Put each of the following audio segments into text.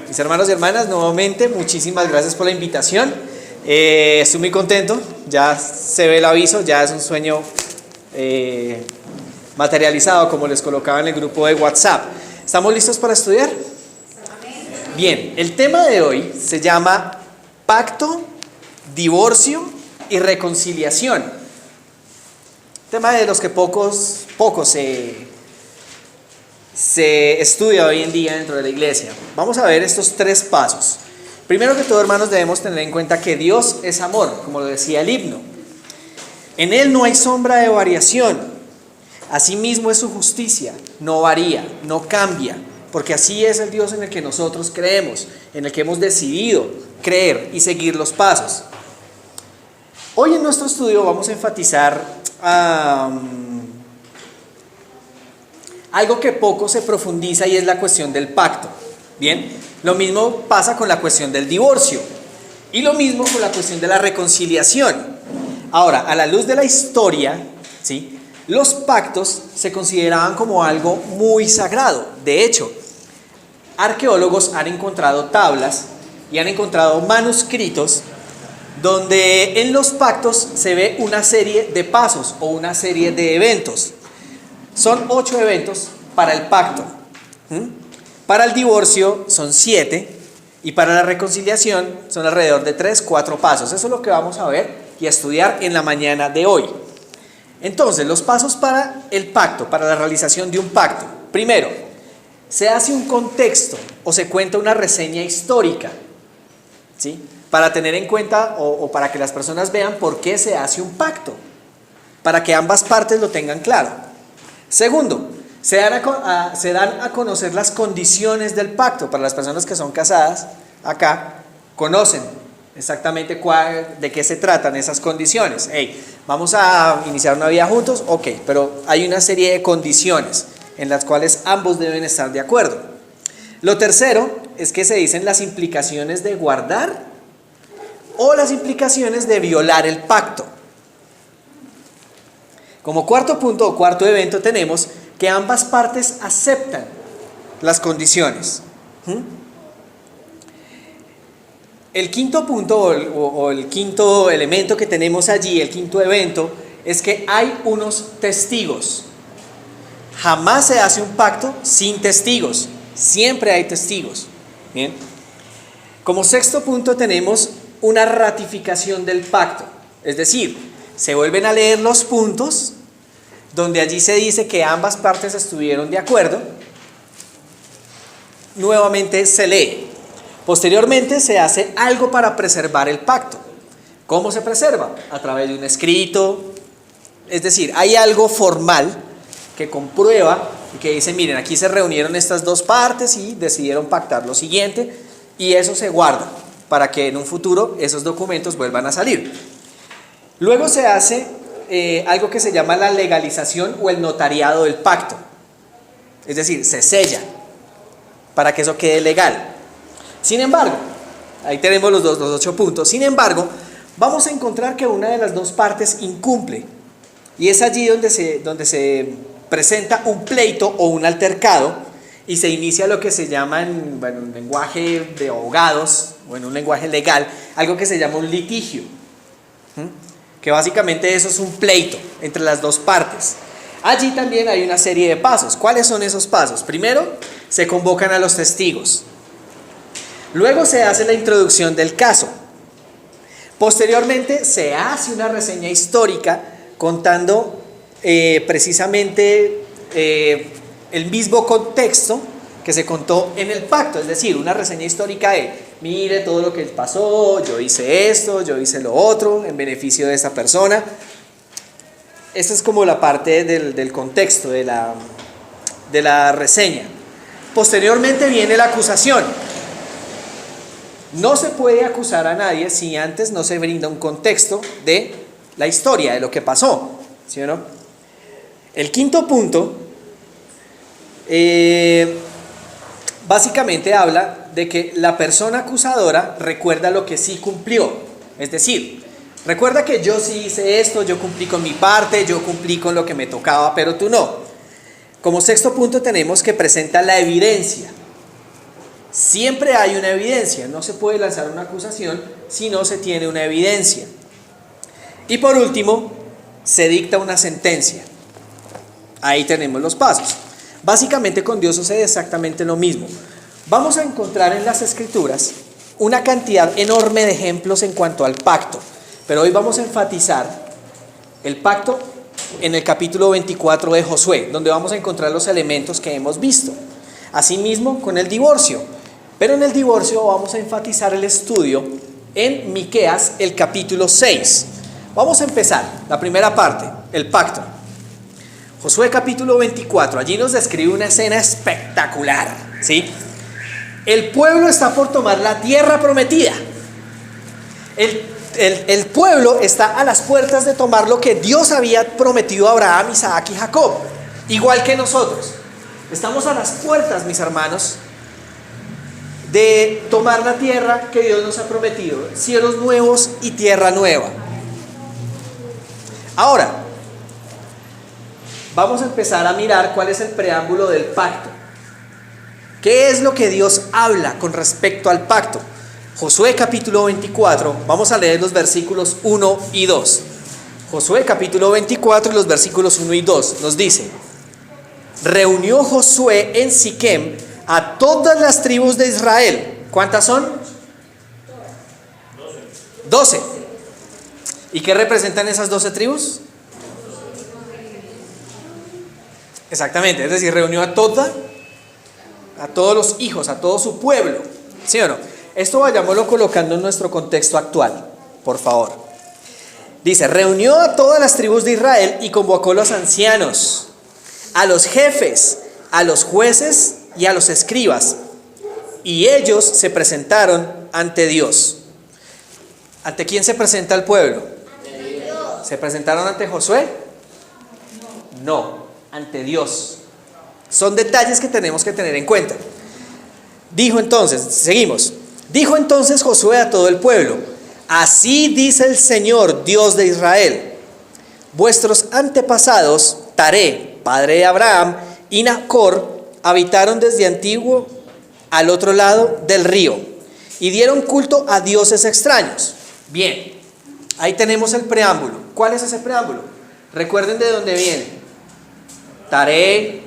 Mis hermanos y hermanas, nuevamente muchísimas gracias por la invitación. Estoy muy contento, ya se ve el aviso, ya es un sueño materializado, como les colocaba en el grupo de WhatsApp. ¿Estamos listos para estudiar? Bien, el tema de hoy se llama pacto, divorcio y reconciliación. Tema de los que pocos se estudia hoy en día dentro de la iglesia. Vamos a ver estos tres pasos. Primero que todo, hermanos, debemos tener en cuenta que Dios es amor, como lo decía el himno. En Él no hay sombra de variación. Asimismo es su justicia, no varía, no cambia, porque así es el Dios en el que nosotros creemos, en el que hemos decidido creer y seguir los pasos. Hoy en nuestro estudio vamos a enfatizar algo que poco se profundiza y es la cuestión del pacto. Bien, lo mismo pasa con la cuestión del divorcio y lo mismo con la cuestión de la reconciliación. Ahora, a la luz de la historia, ¿sí?, los pactos se consideraban como algo muy sagrado. De hecho, arqueólogos han encontrado tablas y han encontrado manuscritos donde en los pactos se ve una serie de pasos o una serie de eventos. Son 8 eventos para el pacto. Para el divorcio son 7 y para la reconciliación son alrededor de 3-4 pasos. Eso es lo que vamos a ver y a estudiar en la mañana de hoy. Entonces, los pasos para el pacto, para la realización de un pacto. Primero, se hace un contexto o se cuenta una reseña histórica, ¿sí?, para tener en cuenta o para que las personas vean por qué se hace un pacto, para que ambas partes lo tengan claro. Segundo, se dan a conocer las condiciones del pacto. Para las personas que son casadas, acá, conocen exactamente de qué se tratan esas condiciones. Hey, vamos a iniciar una vida juntos, ok, pero hay una serie de condiciones en las cuales ambos deben estar de acuerdo. Lo tercero es que se dicen las implicaciones de guardar o las implicaciones de violar el pacto. Como cuarto punto o cuarto evento tenemos que ambas partes aceptan las condiciones. El quinto punto o el quinto elemento que tenemos allí, el quinto evento, es que hay unos testigos. Jamás se hace un pacto sin testigos, siempre hay testigos. Bien. Como sexto punto tenemos una ratificación del pacto, es decir, se vuelven a leer los puntos donde allí se dice que ambas partes estuvieron de acuerdo, nuevamente se lee. Posteriormente se hace algo para preservar el pacto. ¿Cómo se preserva? A través de un escrito, es decir, hay algo formal que comprueba y que dice, miren, aquí se reunieron estas dos partes y decidieron pactar lo siguiente, y eso se guarda para que en un futuro esos documentos vuelvan a salir. Luego se hace algo que se llama la legalización o el notariado del pacto. Es decir, se sella para que eso quede legal. Sin embargo, ahí tenemos los 8 puntos. Sin embargo, vamos a encontrar que una de las dos partes incumple. Y es allí donde se presenta un pleito o un altercado y se inicia lo que se llama en un lenguaje de abogados o en un lenguaje legal, algo que se llama un litigio. Que básicamente eso es un pleito entre las dos partes. Allí también hay una serie de pasos. ¿Cuáles son esos pasos? Primero, se convocan a los testigos. Luego se hace la introducción del caso. Posteriormente se hace una reseña histórica contando precisamente el mismo contexto que se contó en el pacto. Es decir, una reseña histórica de, mire todo lo que pasó, yo hice esto, yo hice lo otro en beneficio de esta persona. Esta es como la parte del contexto de la reseña. Posteriormente viene la acusación. No se puede acusar a nadie si antes no se brinda un contexto de la historia, de lo que pasó, ¿sí o no? El quinto punto básicamente habla de que la persona acusadora recuerda lo que sí cumplió. Es decir, recuerda que yo sí hice esto, yo cumplí con mi parte, yo cumplí con lo que me tocaba, pero tú no. Como sexto punto tenemos que presenta la evidencia. Siempre hay una evidencia, no se puede lanzar una acusación si no se tiene una evidencia. Y por último, se dicta una sentencia. Ahí tenemos los pasos. Básicamente con Dios sucede exactamente lo mismo. Vamos a encontrar en las Escrituras una cantidad enorme de ejemplos en cuanto al pacto, pero hoy vamos a enfatizar el pacto en el capítulo 24 de Josué, donde vamos a encontrar los elementos que hemos visto. Asimismo con el divorcio, pero en el divorcio vamos a enfatizar el estudio en Miqueas, el capítulo 6. Vamos a empezar la primera parte, el pacto. Josué capítulo 24, allí nos describe una escena espectacular, ¿sí? El pueblo está por tomar la tierra prometida. El pueblo está a las puertas de tomar lo que Dios había prometido a Abraham, Isaac y Jacob, igual que nosotros. Estamos a las puertas, mis hermanos, de tomar la tierra que Dios nos ha prometido, cielos nuevos y tierra nueva. Ahora, vamos a empezar a mirar cuál es el preámbulo del pacto. ¿Qué es lo que Dios habla con respecto al pacto? Josué capítulo 24, vamos a leer los versículos 1 y 2. Josué capítulo 24 y los versículos 1 y 2 nos dice: reunió Josué en Siquem a todas las tribus de Israel. ¿Cuántas son? 12. ¿Y qué representan esas 12 tribus? Exactamente, es decir, reunió a todos los hijos, a todo su pueblo. ¿Sí o no? Esto vayámoslo colocando en nuestro contexto actual, por favor. Dice, reunió a todas las tribus de Israel y convocó a los ancianos, a los jefes, a los jueces y a los escribas. Y ellos se presentaron ante Dios. ¿Ante quién se presenta el pueblo? Ante Dios. ¿Se presentaron ante Josué? No, ante Dios. Son detalles que tenemos que tener en cuenta. Dijo entonces, seguimos. Dijo entonces Josué a todo el pueblo: así dice el Señor, Dios de Israel: vuestros antepasados, Taré, padre de Abraham, y Nacor, habitaron desde antiguo al otro lado del río, y dieron culto a dioses extraños. Bien, ahí tenemos el preámbulo. ¿Cuál es ese preámbulo? Recuerden de dónde viene. Taré,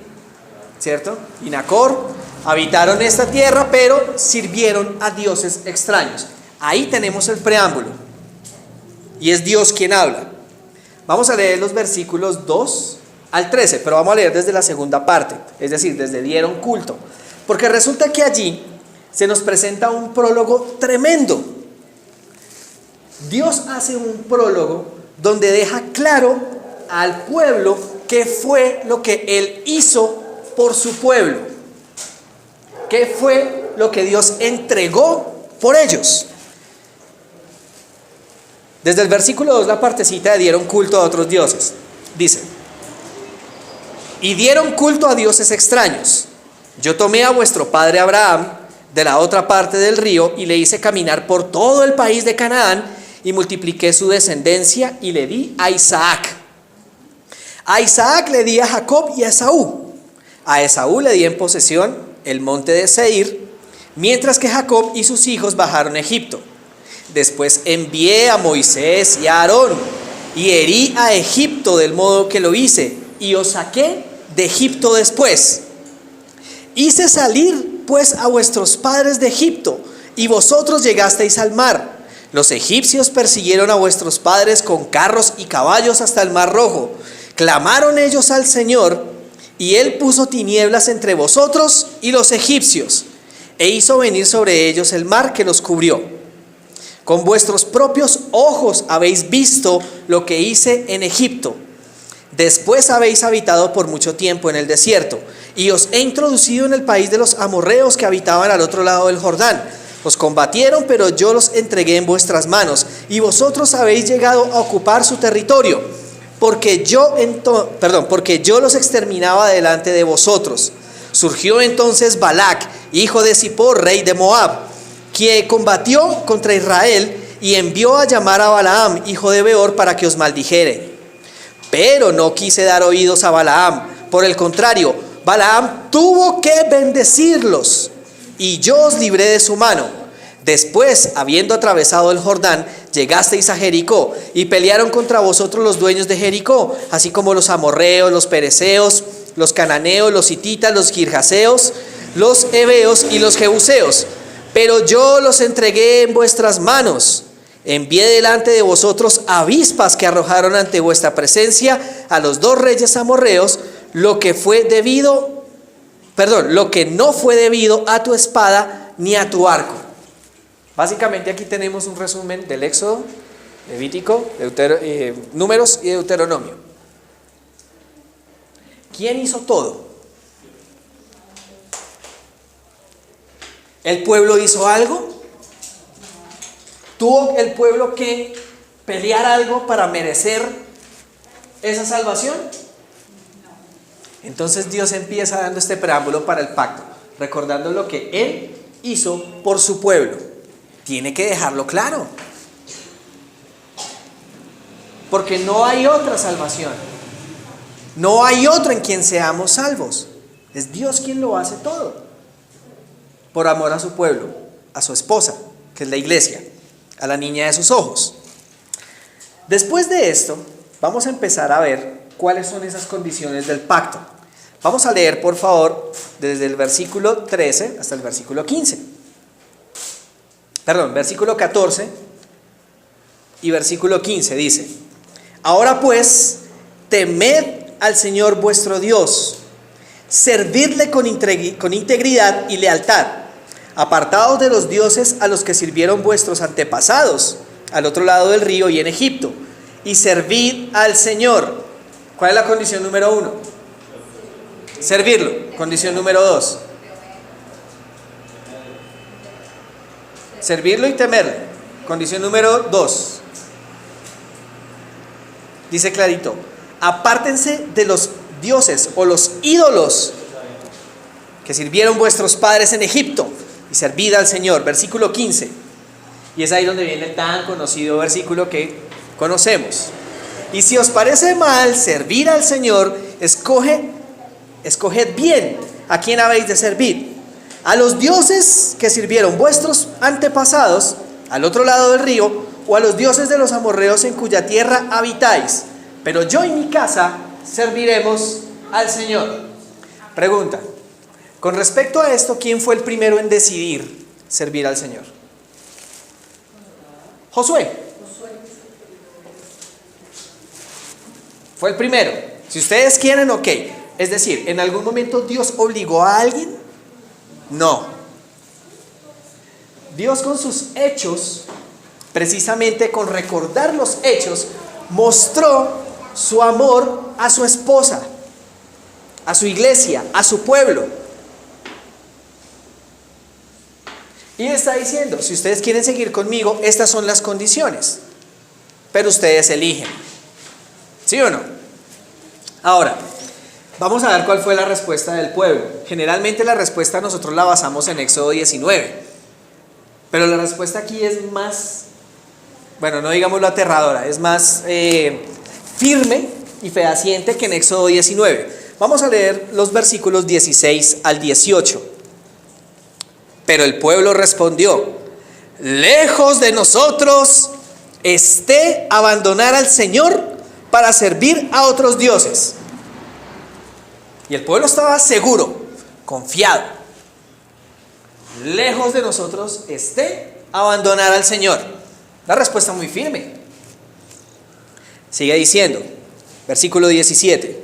¿cierto? Y Nacor habitaron esta tierra, pero sirvieron a dioses extraños. Ahí tenemos el preámbulo. Y es Dios quien habla. Vamos a leer los versículos 2 al 13, pero vamos a leer desde la segunda parte, es decir, desde dieron culto. Porque resulta que allí se nos presenta un prólogo tremendo. Dios hace un prólogo donde deja claro al pueblo qué fue lo que Él hizo por su pueblo. ¿Qué fue lo que Dios entregó por ellos? Desde el versículo 2, la partecita de dieron culto a otros dioses. Dice: y dieron culto a dioses extraños. Yo tomé a vuestro padre Abraham de la otra parte del río y le hice caminar por todo el país de Canaán y multipliqué su descendencia y le di a Isaac. A Isaac le di a Jacob y a Esaú. A Esaú le di en posesión el monte de Seir, mientras que Jacob y sus hijos bajaron a Egipto. Después envié a Moisés y a Aarón y herí a Egipto del modo que lo hice, y os saqué de Egipto después. Hice salir pues a vuestros padres de Egipto, y vosotros llegasteis al mar. Los egipcios persiguieron a vuestros padres con carros y caballos hasta el mar Rojo. Clamaron ellos al Señor, y Él puso tinieblas entre vosotros y los egipcios, e hizo venir sobre ellos el mar que los cubrió. Con vuestros propios ojos habéis visto lo que hice en Egipto. Después habéis habitado por mucho tiempo en el desierto, y os he introducido en el país de los amorreos que habitaban al otro lado del Jordán. Os combatieron, pero yo los entregué en vuestras manos, y vosotros habéis llegado a ocupar su territorio. Porque yo los exterminaba delante de vosotros. Surgió entonces Balac, hijo de Zippor, rey de Moab, que combatió contra Israel y envió a llamar a Balaam, hijo de Beor, para que os maldijere. Pero no quise dar oídos a Balaam. Por el contrario, Balaam tuvo que bendecirlos. y yo os libré de su mano. Después, habiendo atravesado el Jordán, llegasteis a Jericó, y pelearon contra vosotros los dueños de Jericó, así como los amorreos, los pereceos, los cananeos, los hititas, los girgaseos, los heveos y los jebuseos. Pero yo los entregué en vuestras manos. Envié delante de vosotros avispas que arrojaron ante vuestra presencia a los 2 reyes amorreos, lo que no fue debido a tu espada ni a tu arco. Básicamente aquí tenemos un resumen del Éxodo, Levítico, Números y Deuteronomio. ¿Quién hizo todo? ¿El pueblo hizo algo? ¿Tuvo el pueblo que pelear algo para merecer esa salvación? Entonces Dios empieza dando este preámbulo para el pacto, recordando lo que Él hizo por su pueblo. Tiene que dejarlo claro, porque no hay otra salvación, no hay otro en quien seamos salvos. Es Dios quien lo hace todo, por amor a su pueblo, a su esposa, que es la iglesia, a la niña de sus ojos. Después de esto, vamos a empezar a ver cuáles son esas condiciones del pacto. Vamos a leer, por favor, desde el versículo 13 hasta el versículo 15. Versículo 14 y versículo 15 dice: Ahora pues, temed al Señor vuestro Dios, servidle con integridad y lealtad, apartados de los dioses a los que sirvieron vuestros antepasados al otro lado del río y en Egipto, y servid al Señor. ¿Cuál es la condición número 1? Servirlo. Condición número 2. Servirlo y temerle. Condición número 2. Dice clarito: apártense de los dioses o los ídolos que sirvieron vuestros padres en Egipto, y servid al Señor. Versículo 15. Y es ahí donde viene el tan conocido versículo que conocemos: y si os parece mal servir al Señor, escoged bien a quién habéis de servir: a los dioses que sirvieron vuestros antepasados al otro lado del río, o a los dioses de los amorreos en cuya tierra habitáis. Pero yo y mi casa serviremos al Señor. Pregunta: con respecto a esto, ¿quién fue el primero en decidir servir al Señor? Josué. Fue el primero. Si ustedes quieren, ok. Es decir, ¿en algún momento Dios obligó a alguien? No. Dios con sus hechos, precisamente con recordar los hechos, mostró su amor a su esposa, a su iglesia, a su pueblo. Y está diciendo: si ustedes quieren seguir conmigo, estas son las condiciones, pero ustedes eligen. ¿Sí o no? Ahora, vamos a ver cuál fue la respuesta del pueblo. Generalmente la respuesta nosotros la basamos en Éxodo 19, pero la respuesta aquí es más, no digámoslo aterradora, es más firme y fehaciente que en Éxodo 19. Vamos a leer los versículos 16 al 18. Pero el pueblo respondió: lejos de nosotros esté abandonar al Señor para servir a otros dioses. Y el pueblo estaba seguro, confiado. Lejos de nosotros esté abandonar al Señor. La respuesta muy firme. Sigue diciendo, versículo 17: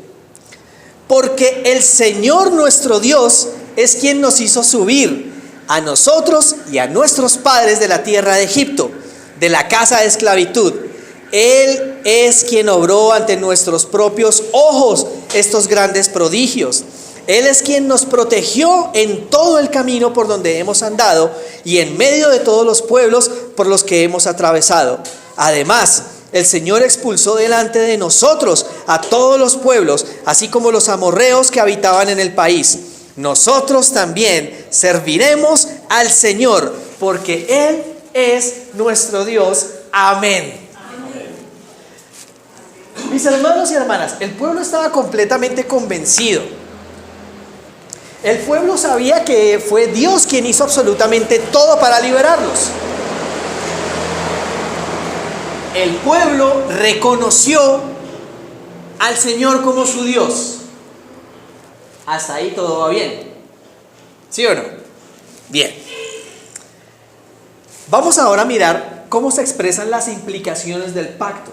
porque el Señor nuestro Dios es quien nos hizo subir a nosotros y a nuestros padres de la tierra de Egipto, de la casa de esclavitud. Él es quien obró ante nuestros propios ojos estos grandes prodigios. Él es quien nos protegió en todo el camino por donde hemos andado y en medio de todos los pueblos por los que hemos atravesado. Además, el Señor expulsó delante de nosotros a todos los pueblos, así como los amorreos que habitaban en el país. Nosotros también serviremos al Señor, porque Él es nuestro Dios. Amén. Mis hermanos y hermanas, el pueblo estaba completamente convencido El pueblo sabía que fue Dios quien hizo absolutamente todo para liberarlos. El pueblo reconoció al Señor como su Dios. Hasta ahí todo va bien. ¿Sí o no? Bien. Vamos ahora a mirar cómo se expresan las implicaciones del pacto.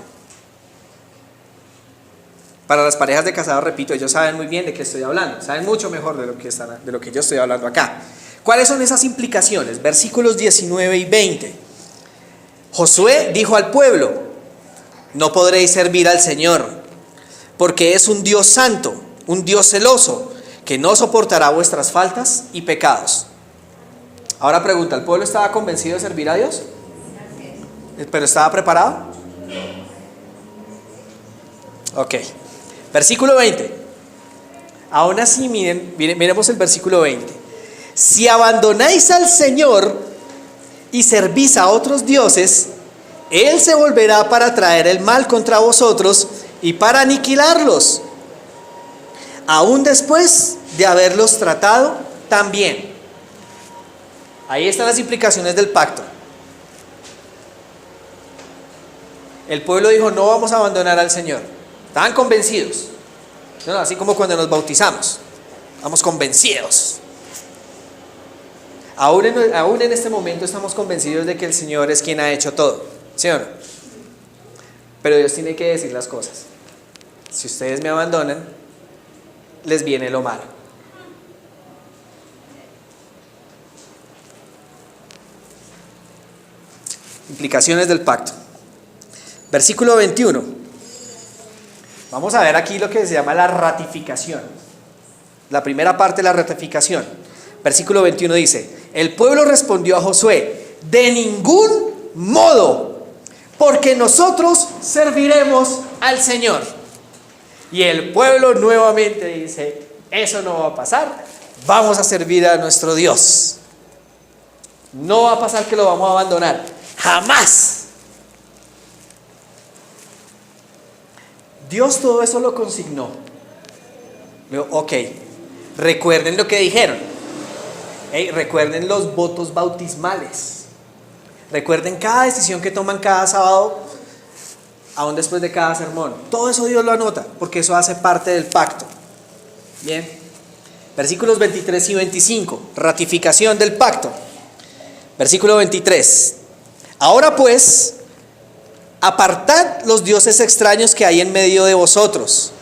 Para las parejas de casados, repito, ellos saben muy bien de qué estoy hablando, saben mucho mejor de lo que yo estoy hablando acá. ¿Cuáles son esas implicaciones? Versículos 19 y 20. Josué dijo al pueblo: no podréis servir al Señor, porque es un Dios santo, un Dios celoso, que no soportará vuestras faltas y pecados. Ahora pregunta, ¿el pueblo estaba convencido de servir a Dios? ¿Pero estaba preparado? Ok. Versículo 20. Aún así, miremos el versículo 20. Si abandonáis al Señor y servís a otros dioses, Él se volverá para traer el mal contra vosotros y para aniquilarlos, aún después de haberlos tratado tan bien. Ahí están las implicaciones del pacto. El pueblo dijo: no vamos a abandonar al Señor. Estaban convencidos. No, así como cuando nos bautizamos. Estamos convencidos. Aún en este momento estamos convencidos de que el Señor es quien ha hecho todo. ¿Sí o no? Pero Dios tiene que decir las cosas. Si ustedes me abandonan, les viene lo malo. Implicaciones del pacto. Versículo 21. Vamos a ver aquí lo que se llama la ratificación. La primera parte de la ratificación. Versículo 21 dice: el pueblo respondió a Josué: de ningún modo, porque nosotros serviremos al Señor. Y el pueblo nuevamente dice: eso no va a pasar, vamos a servir a nuestro Dios. No va a pasar que lo vamos a abandonar, jamás. Dios todo eso lo consignó. Ok, recuerden lo que dijeron. Recuerden los votos bautismales. Recuerden cada decisión que toman cada sábado, aún después de cada sermón. Todo eso Dios lo anota, porque eso hace parte del pacto. Bien. Versículos 23 y 25. Ratificación del pacto. Versículo 23. Ahora pues, apartad los dioses extraños que hay en medio de vosotros.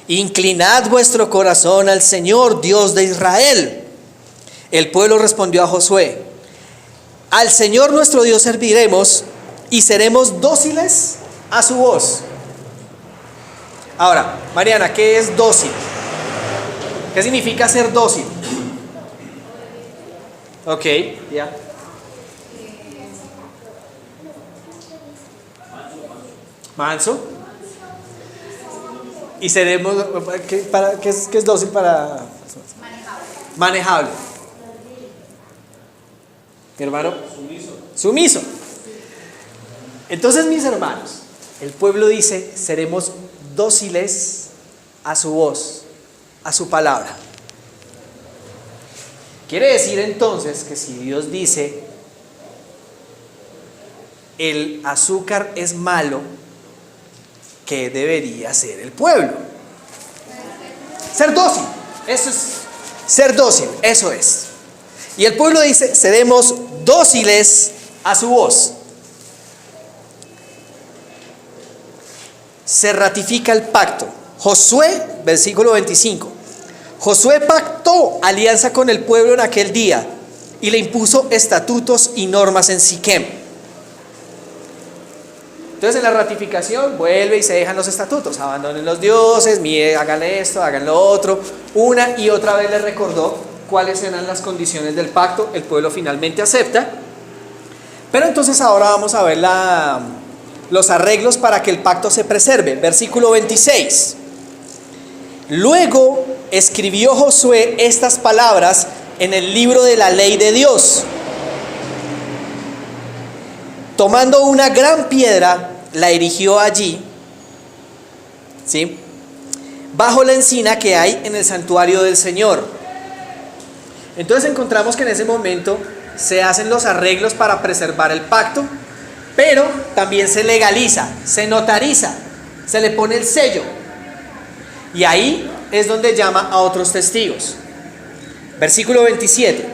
Inclinad vuestro corazón al Señor, Dios de Israel. El pueblo respondió a Josué: al Señor nuestro Dios serviremos y seremos dóciles a su voz. Ahora, Mariana, ¿qué es dócil? ¿Qué significa ser dócil? Ok, ya. Manso. Y seremos, ¿qué es dócil para? Manejable. Mi hermano, sumiso. Entonces, mis hermanos, el pueblo dice: seremos dóciles a su voz, a su palabra. Quiere decir entonces que si Dios dice el azúcar es malo, ¿qué debería hacer el pueblo? Ser dócil. Eso es ser dócil, eso es. Y el pueblo dice: seremos dóciles a su voz. Se ratifica el pacto. Josué, versículo 25. Josué pactó alianza con el pueblo en aquel día y le impuso estatutos y normas en Siquem. Entonces, en la ratificación vuelve y se dejan los estatutos: abandonen los dioses, hagan esto, hagan lo otro. Una y otra vez les recordó cuáles eran las condiciones del pacto. El pueblo finalmente acepta. Pero entonces ahora vamos a ver los arreglos para que el pacto se preserve. Versículo 26. Luego escribió Josué estas palabras en el libro de la ley de Dios. Tomando una gran piedra, la erigió allí, ¿sí?, bajo la encina que hay en el santuario del Señor, Entonces encontramos que en ese momento se hacen los arreglos para preservar el pacto, pero también se legaliza, se notariza, se le pone el sello. Y ahí es donde llama a otros testigos. Versículo 27.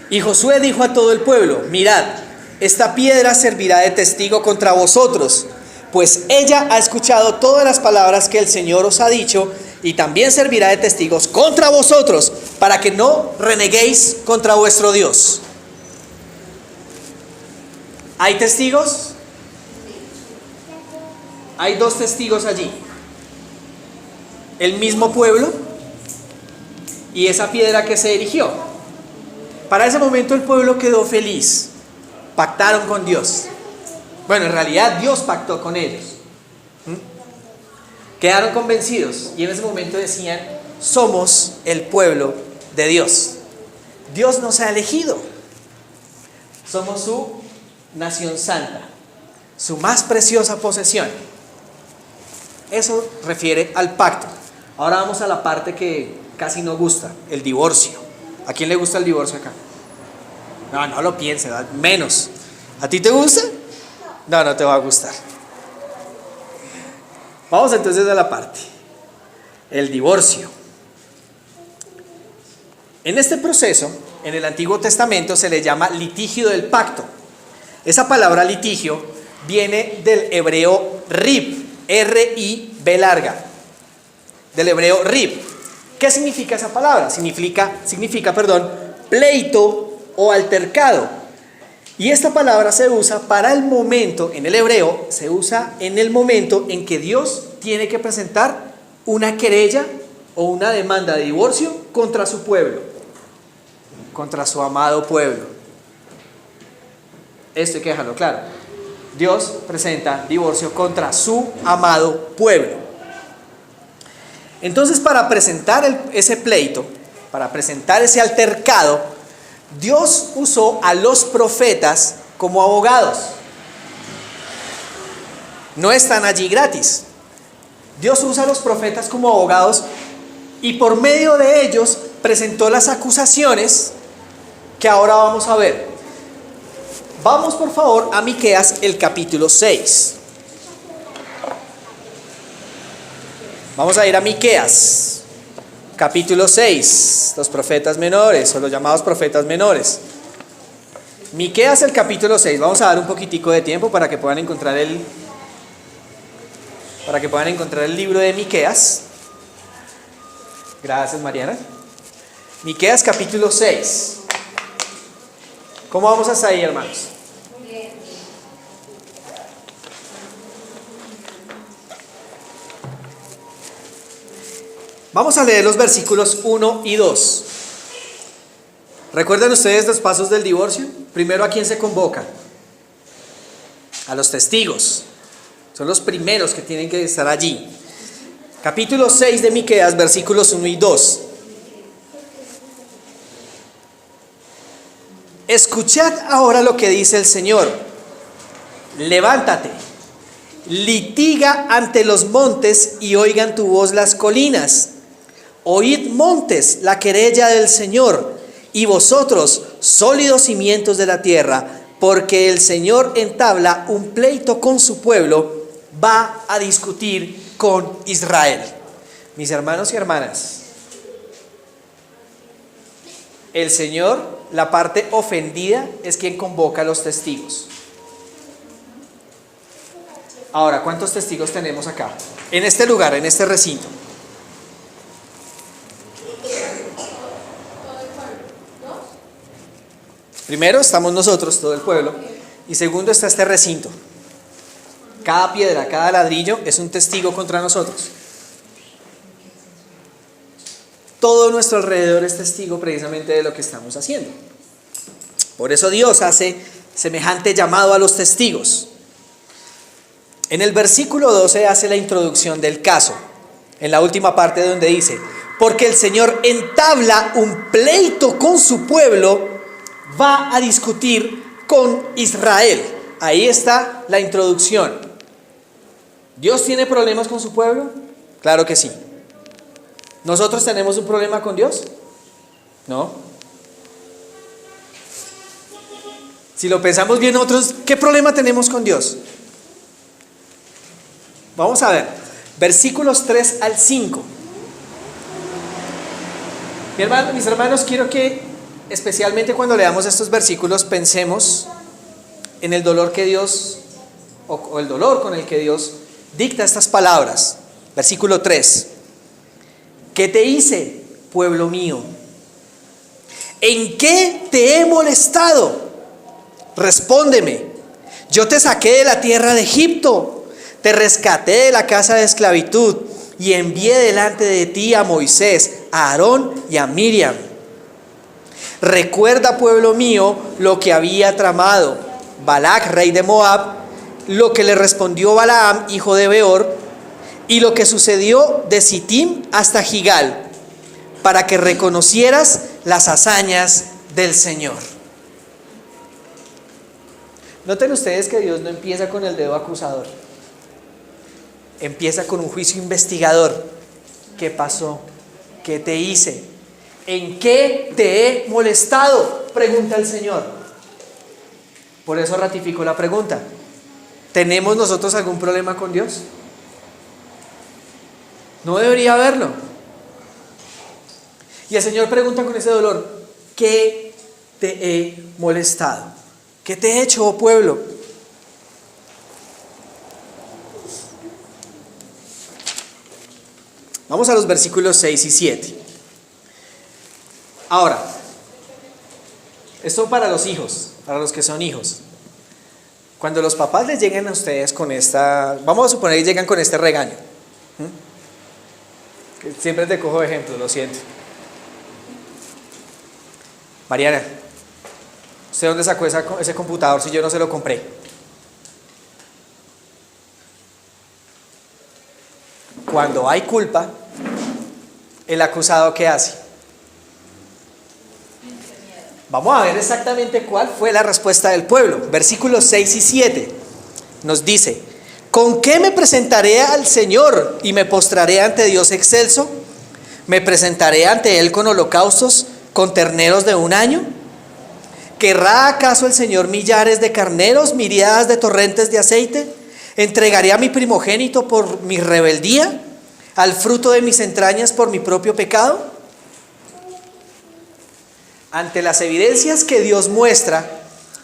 Y Josué dijo a todo el pueblo: mirad, esta piedra servirá de testigo contra vosotros, pues ella ha escuchado todas las palabras que el Señor os ha dicho, y también servirá de testigos contra vosotros, para que no reneguéis contra vuestro Dios. ¿Hay testigos? Hay dos testigos allí. El mismo pueblo y esa piedra que se erigió. Para ese momento el pueblo quedó feliz. Pactaron con Dios. Bueno, en realidad Dios pactó con ellos. Quedaron convencidos y en ese momento decían: somos el pueblo de Dios. Dios nos ha elegido. Somos su nación santa, su más preciosa posesión. Eso refiere al pacto. Ahora vamos a la parte que casi no gusta, el divorcio. ¿A quién le gusta el divorcio acá? No lo piense, menos. ¿A ti te gusta? No te va a gustar. Vamos entonces a la parte, el divorcio. En este proceso, en el Antiguo Testamento se le llama litigio del pacto. Esa palabra litigio viene del hebreo rib, R-I-B larga, del hebreo rib. ¿Qué significa esa palabra? Significa, pleito o altercado. Y esta palabra se usa para el momento, en el hebreo, se usa en el momento en que Dios tiene que presentar una querella o una demanda de divorcio contra su pueblo, contra su amado pueblo. Esto hay que dejarlo claro. Dios presenta divorcio contra su amado pueblo. Entonces, para presentar ese pleito, para presentar ese altercado, Dios usó a los profetas como abogados. No están allí gratis. Dios usa a los profetas como abogados y por medio de ellos presentó las acusaciones que ahora vamos a ver. Vamos por favor a Miqueas, el capítulo 6. Vamos a ir a Miqueas, capítulo 6, los profetas menores o los llamados profetas menores. Miqueas, el capítulo 6. Vamos a dar un poquitico de tiempo para que puedan encontrar el libro de Miqueas. Gracias, Mariana. Miqueas, capítulo 6. ¿Cómo vamos hasta ahí, hermanos? Vamos a leer los versículos 1 y 2. ¿Recuerdan ustedes los pasos del divorcio? Primero, ¿a quién se convoca? A los testigos. Son los primeros que tienen que estar allí. Capítulo 6 de Miqueas, versículos 1 y 2. Escuchad ahora lo que dice el Señor. Levántate, litiga ante los montes y oigan tu voz las colinas. Oíd montes la querella del Señor, y vosotros sólidos cimientos de la tierra, porque el Señor entabla un pleito con su pueblo, va a discutir con Israel. Mis hermanos y hermanas, el Señor, la parte ofendida, es quien convoca a los testigos. Ahora, ¿cuántos testigos tenemos acá? En este lugar, en este recinto. Primero estamos nosotros, todo el pueblo, y segundo está este recinto. Cada piedra, cada ladrillo es un testigo contra nosotros. Todo nuestro alrededor es testigo precisamente de lo que estamos haciendo. Por eso Dios hace semejante llamado a los testigos. En el versículo 12 hace la introducción del caso, en la última parte donde dice: porque el Señor entabla un pleito con su pueblo, va a discutir con Israel. Ahí está la introducción. ¿Dios tiene problemas con su pueblo? Claro que sí. ¿Nosotros tenemos un problema con Dios? ¿No? Si lo pensamos bien nosotros, ¿qué problema tenemos con Dios? Vamos a ver, versículos 3 al 5. Mis hermanos, quiero que especialmente cuando leamos estos versículos pensemos en el dolor que Dios, o el dolor con el que Dios dicta estas palabras. Versículo 3. ¿Qué te hice, pueblo mío? ¿En qué te he molestado? Respóndeme. Yo te saqué de la tierra de Egipto, te rescaté de la casa de esclavitud y envié delante de ti a Moisés, a Aarón y a Miriam. Recuerda, pueblo mío, lo que había tramado Balac, rey de Moab, lo que le respondió Balaam, hijo de Beor, y lo que sucedió de Sittim hasta Gigal, para que reconocieras las hazañas del Señor. Noten ustedes que Dios no empieza con el dedo acusador, empieza con un juicio investigador. ¿Qué pasó? ¿Qué te hice? ¿En qué te he molestado?, pregunta el Señor. Por eso ratifico la pregunta: ¿tenemos nosotros algún problema con Dios? No debería haberlo. Y el Señor pregunta con ese dolor: ¿qué te he molestado? ¿Qué te he hecho, oh pueblo? Vamos a los versículos 6 y 7. Ahora, esto para los hijos, para los que son hijos. Cuando los papás les lleguen a ustedes con esta, vamos a suponer que llegan con este regaño. Que siempre te cojo de ejemplo, lo siento. Mariana, ¿usted dónde sacó ese computador si yo no se lo compré? Cuando hay culpa, el acusado, ¿qué hace? Vamos a ver exactamente cuál fue la respuesta del pueblo. Versículos 6 y 7 nos dice: ¿con qué me presentaré al Señor y me postraré ante Dios excelso? ¿Me presentaré ante Él con holocaustos, con terneros de un año? ¿Querrá acaso el Señor millares de carneros, miriadas de torrentes de aceite? ¿Entregaré a mi primogénito por mi rebeldía, al fruto de mis entrañas por mi propio pecado? Ante las evidencias que Dios muestra,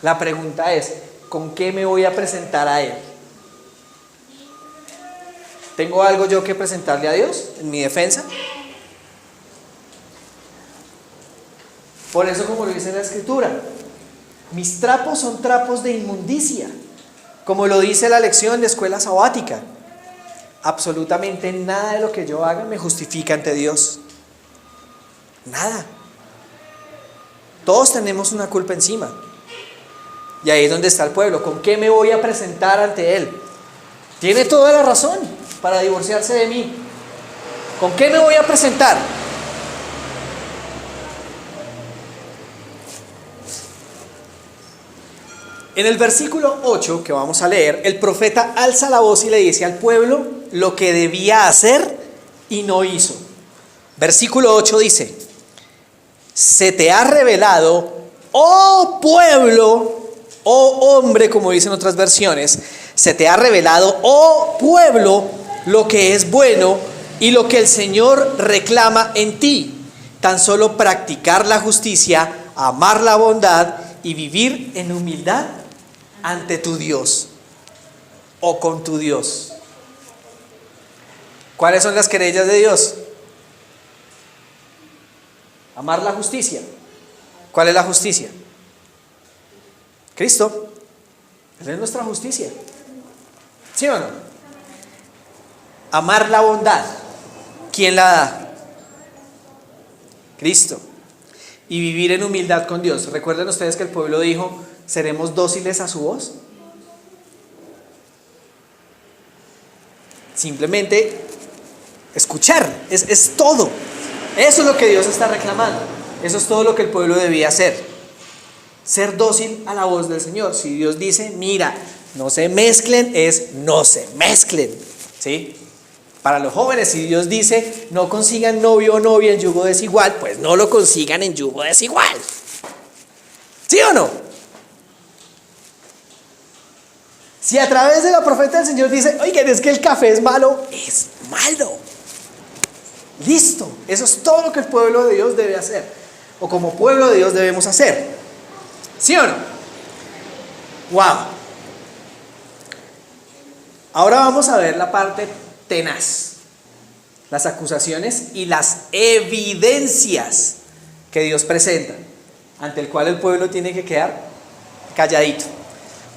la pregunta es: ¿con qué me voy a presentar a Él? ¿Tengo algo yo que presentarle a Dios en mi defensa? Por eso, como lo dice la Escritura, mis trapos son trapos de inmundicia, como lo dice la lección de escuela sabática. Absolutamente nada de lo que yo haga me justifica ante Dios. Nada. Todos tenemos una culpa encima. Y ahí es donde está el pueblo. ¿Con qué me voy a presentar ante Él? Tiene toda la razón para divorciarse de mí. ¿Con qué me voy a presentar? En el versículo 8 que vamos a leer, el profeta alza la voz y le dice al pueblo lo que debía hacer y no hizo. Versículo 8 dice: se te ha revelado, oh pueblo, oh hombre, como dicen otras versiones, se te ha revelado, oh pueblo, lo que es bueno y lo que el Señor reclama en ti. Tan solo practicar la justicia, amar la bondad y vivir en humildad ante tu Dios o con tu Dios. ¿Cuáles son las querellas de Dios? Amar la justicia. ¿Cuál es la justicia? Cristo. Él es nuestra justicia. ¿Sí o no? Amar la bondad. ¿Quién la da? Cristo. Y vivir en humildad con Dios. Recuerden ustedes que el pueblo dijo: ¿seremos dóciles a su voz? Simplemente escuchar. Es todo. Eso es lo que Dios está reclamando. Eso es todo lo que el pueblo debía hacer. Ser dócil a la voz del Señor. Si Dios dice: mira, no se mezclen, es no se mezclen. ¿Sí? Para los jóvenes, si Dios dice no consigan novio o novia en yugo desigual, pues no lo consigan en yugo desigual. ¿Sí o no? Si a través de la profeta del Señor dice, oigan, es que el café es malo, es malo. Listo, eso es todo lo que el pueblo de Dios debe hacer, o como pueblo de Dios debemos hacer. ¿Sí o no? Wow. Ahora vamos a ver la parte tenaz, las acusaciones y las evidencias que Dios presenta, ante el cual el pueblo tiene que quedar calladito.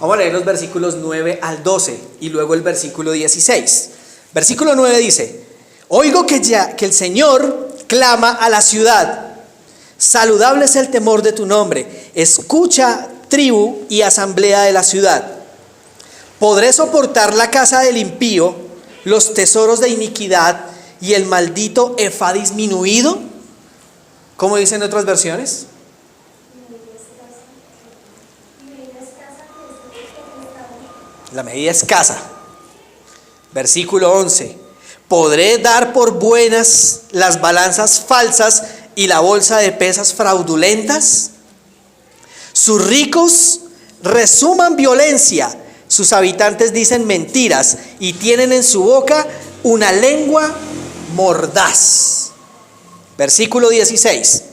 Vamos a leer los versículos 9 al 12 y luego el versículo 16. Versículo 9 dice: oigo que el Señor clama a la ciudad, saludable es el temor de tu nombre, escucha tribu y asamblea de la ciudad. ¿Podré soportar la casa del impío, los tesoros de iniquidad y el maldito Efá disminuido? ¿Cómo dicen otras versiones? La medida escasa. Versículo 11. ¿Podré dar por buenas las balanzas falsas y la bolsa de pesas fraudulentas? Sus ricos resuman violencia, sus habitantes dicen mentiras y tienen en su boca una lengua mordaz. Versículo 16.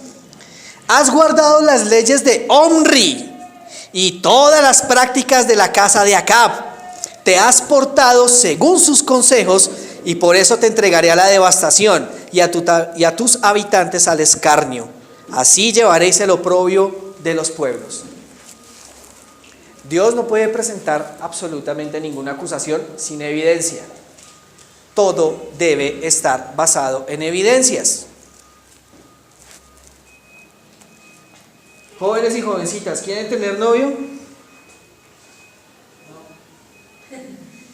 Has guardado las leyes de Omri y todas las prácticas de la casa de Acab. Te has portado según sus consejos y por eso te entregaré a la devastación y a tus habitantes al escarnio. Así llevaréis el oprobio de los pueblos. Dios no puede presentar absolutamente ninguna acusación sin evidencia. Todo debe estar basado en evidencias. Jóvenes y jovencitas, ¿quieren tener novio?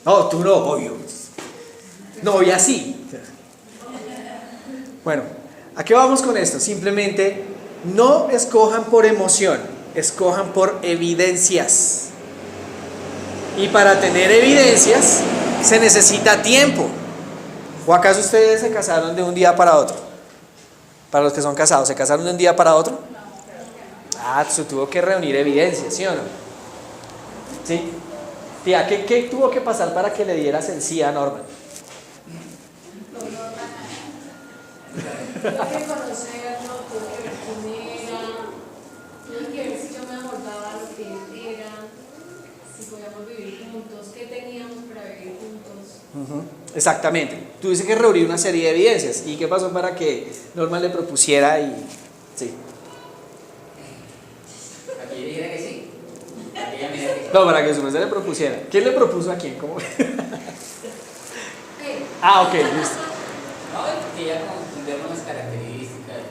No, tú no, obvio. Novia sí. Bueno, ¿a qué vamos con esto? Simplemente no escojan por emoción, escojan por evidencias. Y para tener evidencias se necesita tiempo. ¿O acaso ustedes se casaron de un día para otro? Para los que son casados, ¿se casaron de un día para otro? Se tuvo que reunir evidencias, ¿sí o no? ¿Sí? Tía, ¿qué tuvo que pasar para que le dieras el sí a Norman? Tuve que conocerlo, tuve que ver quién era, tuve que ver si yo me acordaba lo que él era, si podíamos vivir juntos, qué teníamos para vivir juntos. Exactamente. Tuviste que reunir una serie de evidencias. ¿Y qué pasó para que Norman le propusiera y sí? Aquí dijera que sí. Aquí ella me dijo que sí. No, para que su merced le propusiera. ¿Quién le propuso a quién? ¿Cómo? Ok, listo. No, que ella cumpliera unas características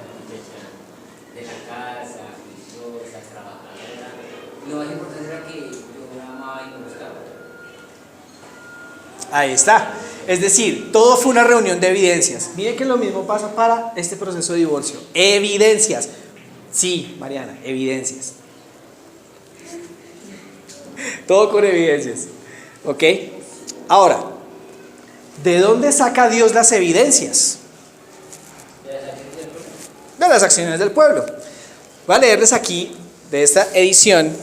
de la casa, juiciosa, trabajadora. Lo más importante era que yo la amaba y me gustaba. Ahí está. Es decir, todo fue una reunión de evidencias. Mire que lo mismo pasa para este proceso de divorcio. Evidencias. Sí, Mariana, evidencias. Todo con evidencias. ¿Ok? Ahora, ¿de dónde saca Dios las evidencias? De las acciones del pueblo. Voy a leerles aquí, de esta edición,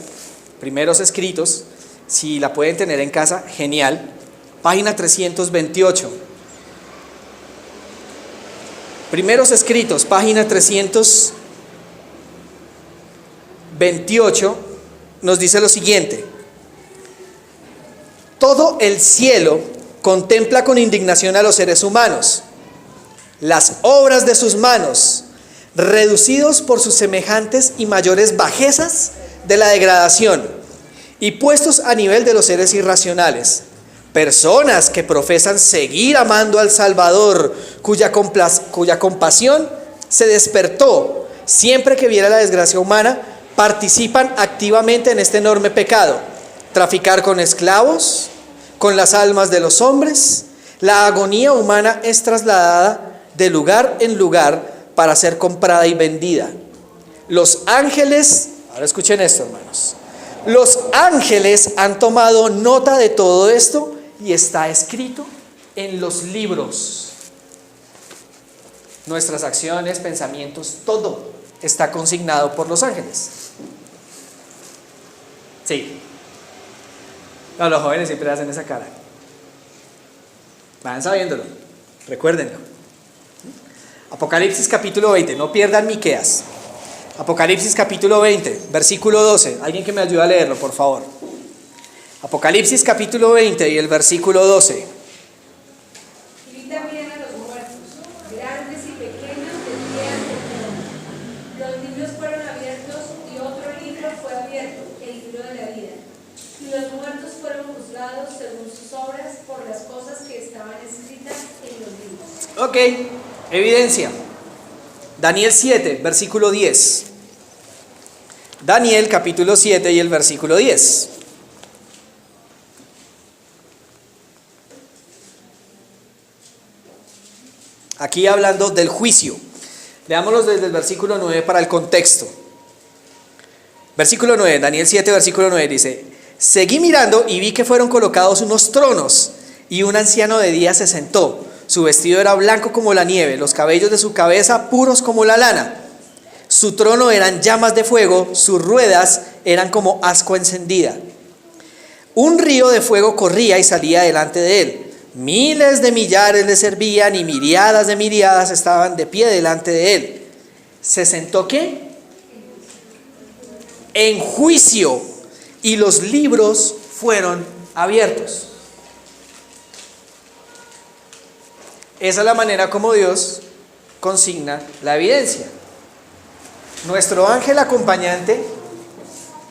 Primeros Escritos. Si la pueden tener en casa, genial. Página 328. Primeros Escritos, página 328, nos dice lo siguiente: todo el cielo contempla con indignación a los seres humanos, las obras de sus manos, reducidos por sus semejantes y mayores bajezas de la degradación, y puestos a nivel de los seres irracionales. Personas que profesan seguir amando al Salvador, cuya compasión se despertó siempre que viera la desgracia humana, participan activamente en este enorme pecado: traficar con esclavos, con las almas de los hombres. La agonía humana es trasladada de lugar en lugar para ser comprada y vendida. Los ángeles, ahora escuchen esto, hermanos, los ángeles han tomado nota de todo esto y está escrito en los libros. Nuestras acciones, pensamientos, todo está consignado por los ángeles. Sí. No, los jóvenes siempre hacen esa cara. Van sabiéndolo. Recuérdenlo. Apocalipsis capítulo 20. No pierdan Miqueas. Apocalipsis capítulo 20, versículo 12. Alguien que me ayude a leerlo, por favor. Apocalipsis capítulo 20 y el versículo 12. Y vi también a los muertos, grandes y pequeños, de pie ante el trono. Los libros fueron abiertos y otro libro fue abierto, el libro de la vida. Y los muertos fueron juzgados según sus obras por las cosas que estaban escritas en los libros. Ok, evidencia. Daniel 7, versículo 10. Daniel capítulo 7 y el versículo 10. Aquí hablando del juicio. Leámoslo desde el versículo 9 para el contexto. Versículo 9, Daniel 7, versículo 9 dice: seguí mirando y vi que fueron colocados unos tronos, y un anciano de día se sentó. Su vestido era blanco como la nieve, los cabellos de su cabeza puros como la lana. Su trono eran llamas de fuego, sus ruedas eran como ascua encendida. Un río de fuego corría y salía delante de él. Miles de millares le servían y miriadas de miriadas estaban de pie delante de él. ¿Se sentó qué? En juicio, y los libros fueron abiertos. Esa es la manera como Dios consigna la evidencia. Nuestro ángel acompañante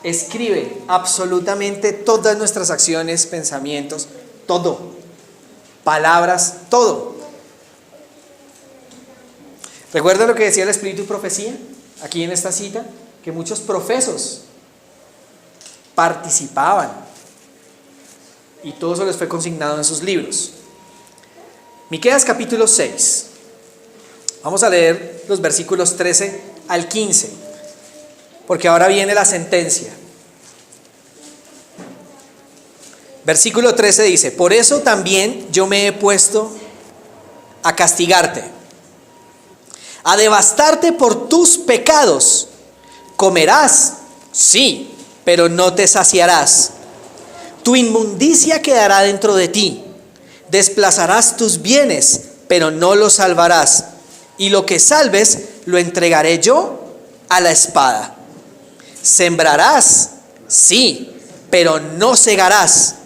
escribe absolutamente todas nuestras acciones, pensamientos, todo. Palabras, todo. ¿Recuerda lo que decía el Espíritu y Profecía? Aquí en esta cita, que muchos profesos participaban y todo eso les fue consignado en sus libros. Miqueas capítulo 6. Vamos a leer los versículos 13 al 15, porque ahora viene la sentencia. Versículo 13 dice: por eso también yo me he puesto a castigarte, a devastarte por tus pecados. Comerás, sí, pero no te saciarás. Tu inmundicia quedará dentro de ti. Desplazarás tus bienes, pero no los salvarás. Y lo que salves lo entregaré yo a la espada. Sembrarás, sí, pero no segarás.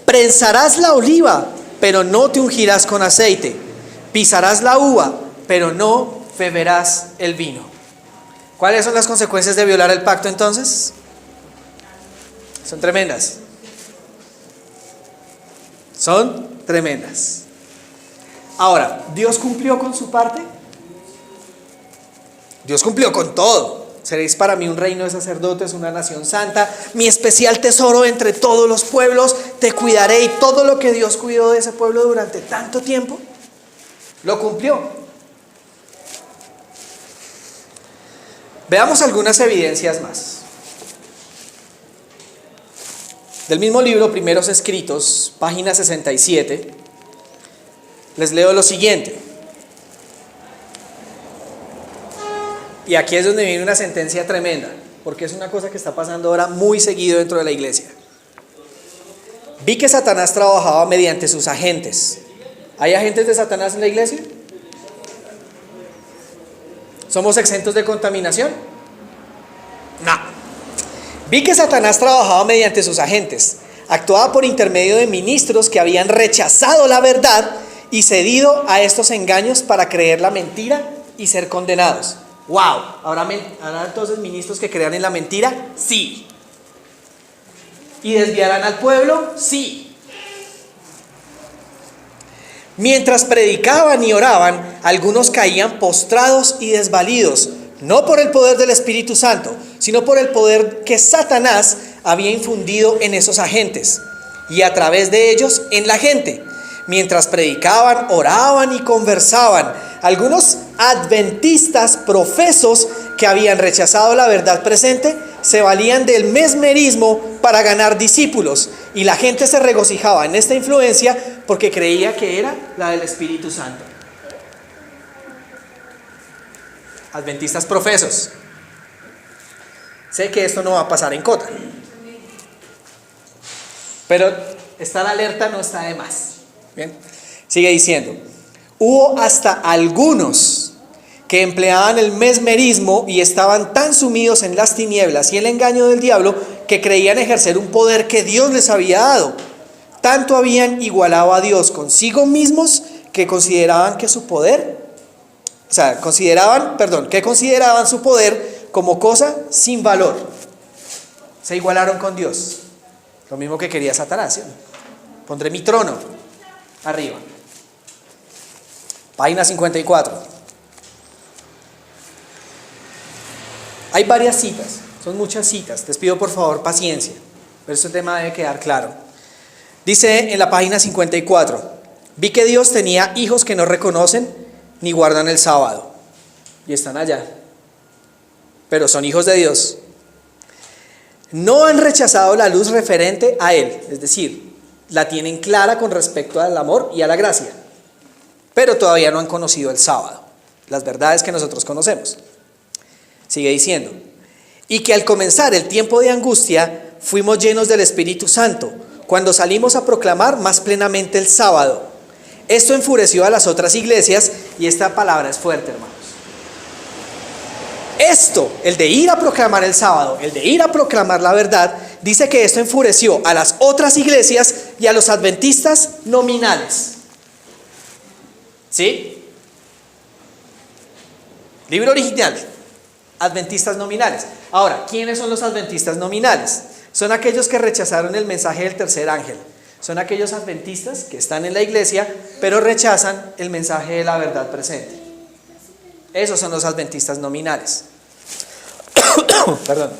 Prensarás la oliva, pero no te ungirás con aceite. Pisarás la uva, pero no beberás el vino. ¿Cuáles son las consecuencias de violar el pacto entonces? Son tremendas. Son tremendas. Ahora, ¿Dios cumplió con su parte? Dios cumplió con todo. Seréis para mí un reino de sacerdotes, una nación santa, mi especial tesoro entre todos los pueblos. Te cuidaré. Y todo lo que Dios cuidó de ese pueblo durante tanto tiempo, lo cumplió. Veamos algunas evidencias más. Del mismo libro, Primeros Escritos, página 67, les leo lo siguiente. Y aquí es donde viene una sentencia tremenda, porque es una cosa que está pasando ahora muy seguido dentro de la iglesia. Vi que Satanás trabajaba mediante sus agentes. ¿Hay agentes de Satanás en la iglesia? ¿Somos exentos de contaminación? No. Vi que Satanás trabajaba mediante sus agentes. Actuaba por intermedio de ministros que habían rechazado la verdad y cedido a estos engaños para creer la mentira y ser condenados. ¡Wow! ¿Habrá entonces ministros que crean en la mentira? Sí. ¿Y desviarán al pueblo? Sí. Mientras predicaban y oraban, algunos caían postrados y desvalidos, no por el poder del Espíritu Santo, sino por el poder que Satanás había infundido en esos agentes y a través de ellos en la gente. Mientras predicaban, oraban y conversaban, algunos adventistas profesos que habían rechazado la verdad presente se valían del mesmerismo para ganar discípulos, y la gente se regocijaba en esta influencia porque creía que era la del Espíritu Santo. Adventistas profesos. Sé que esto no va a pasar en Cota, pero estar alerta no está de más. Bien, sigue diciendo: hubo hasta algunos que empleaban el mesmerismo y estaban tan sumidos en las tinieblas y el engaño del diablo que creían ejercer un poder que Dios les había dado. Tanto habían igualado a Dios consigo mismos que consideraban que su poder, que consideraban su poder como cosa sin valor. Se igualaron con Dios. Lo mismo que quería Satanás, ¿sí? Pondré mi trono arriba. Página 54. Hay varias citas, son muchas citas. Les pido por favor paciencia, pero este tema debe quedar claro. Dice en la página 54: vi que Dios tenía hijos que no reconocen ni guardan el sábado. Y están allá, pero son hijos de Dios. No han rechazado la luz referente a Él, es decir, la tienen clara con respecto al amor y a la gracia, pero todavía no han conocido el sábado, las verdades que nosotros conocemos. Sigue diciendo: y que al comenzar el tiempo de angustia fuimos llenos del Espíritu Santo cuando salimos a proclamar más plenamente el sábado. Esto enfureció a las otras iglesias, y esta palabra es fuerte, hermanos. Esto, el de ir a proclamar el sábado, el de ir a proclamar la verdad, dice que esto enfureció a las otras iglesias y a los adventistas nominales. ¿Sí? Libro original: adventistas nominales. Ahora, ¿quiénes son los adventistas nominales? Son aquellos que rechazaron el mensaje del tercer ángel. Son aquellos adventistas que están en la iglesia, pero rechazan el mensaje de la verdad presente. Esos son los adventistas nominales. Perdón.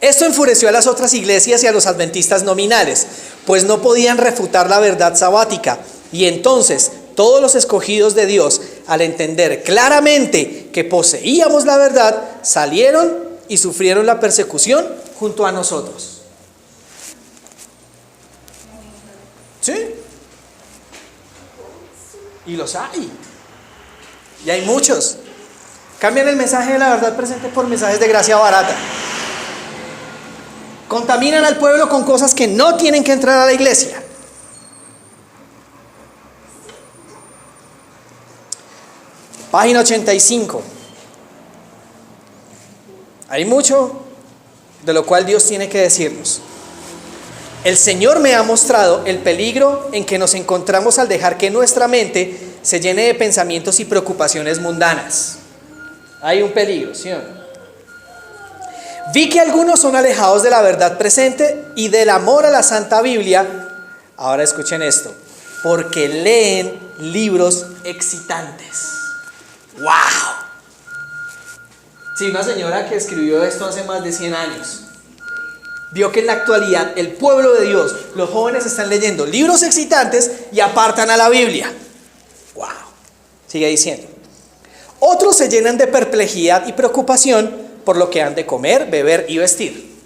Esto enfureció a las otras iglesias y a los adventistas nominales, pues no podían refutar la verdad sabática. Y entonces todos los escogidos de Dios, al entender claramente que poseíamos la verdad, salieron y sufrieron la persecución junto a nosotros. ¿Sí? Y los hay. Y hay muchos. Cambian el mensaje de la verdad presente por mensajes de gracia barata. Contaminan al pueblo con cosas que no tienen que entrar a la iglesia. Página 85. Hay mucho de lo cual Dios tiene que decirnos. El Señor me ha mostrado el peligro en que nos encontramos al dejar que nuestra mente se llene de pensamientos y preocupaciones mundanas. Hay un peligro, ¿sí o no? Vi que algunos son alejados de la verdad presente y del amor a la Santa Biblia. Ahora escuchen esto: porque leen libros excitantes. ¡Wow! Sí, una señora que escribió esto hace más de 100 años vio que en la actualidad el pueblo de Dios, los jóvenes, están leyendo libros excitantes y apartan a la Biblia. ¡Wow! Sigue diciendo: otros se llenan de perplejidad y preocupación por lo que han de comer, beber y vestir.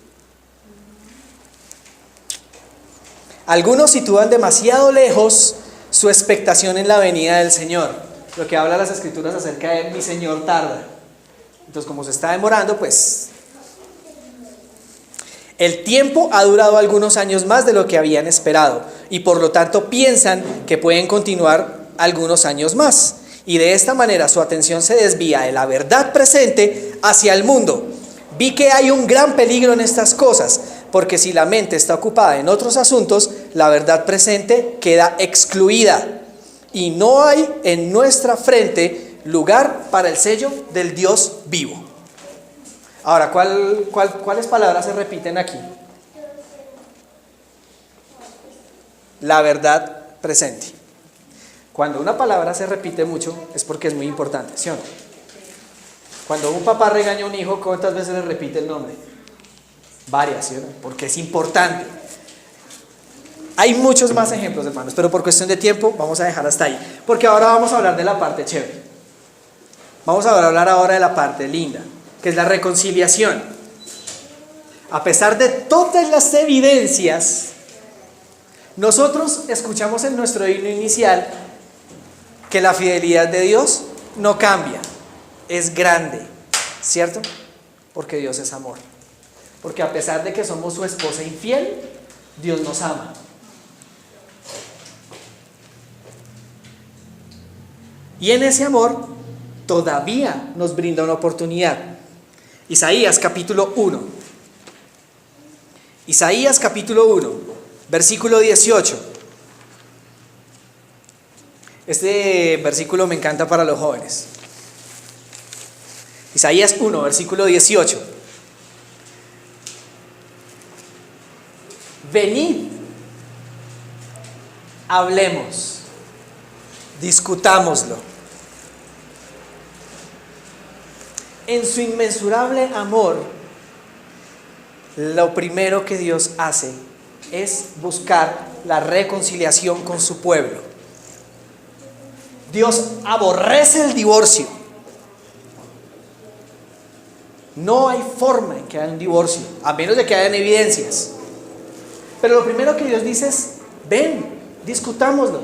Algunos sitúan demasiado lejos su expectación en la venida del Señor, lo que habla las Escrituras acerca de mi Señor tarda. Entonces, como se está demorando, pues el tiempo ha durado algunos años más de lo que habían esperado, y por lo tanto piensan que pueden continuar algunos años más, y de esta manera su atención se desvía de la verdad presente hacia el mundo. Vi que hay un gran peligro en estas cosas, porque si la mente está ocupada en otros asuntos, la verdad presente queda excluida, y no hay en nuestra frente lugar para el sello del Dios vivo. Ahora, ¿cuáles palabras se repiten aquí? La verdad presente. Cuando una palabra se repite mucho es porque es muy importante, ¿sí o no? Cuando un papá regaña a un hijo, ¿cuántas veces le repite el nombre? Varias, ¿sí o no? Porque es importante. Hay muchos más ejemplos, hermanos, pero por cuestión de tiempo vamos a dejar hasta ahí, porque ahora vamos a hablar de la parte chévere. Vamos a hablar ahora de la parte linda, que es la reconciliación. A pesar de todas las evidencias, Nosotros escuchamos en nuestro himno inicial que la fidelidad de Dios no cambia, es grande, ¿cierto? Porque Dios es amor. Porque a pesar de que somos su esposa infiel, Dios nos ama. Y en ese amor todavía nos brinda una oportunidad. Isaías capítulo 1. Isaías capítulo 1, versículo 18. Este versículo me encanta para los jóvenes. Isaías 1, versículo 18. Venid, hablemos, discutámoslo. En su inmensurable amor, lo primero que Dios hace es buscar la reconciliación con su pueblo. Dios aborrece el divorcio. No hay forma en que haya un divorcio, a menos de que hayan evidencias. Pero lo primero que Dios dice es: ven, discutámoslo.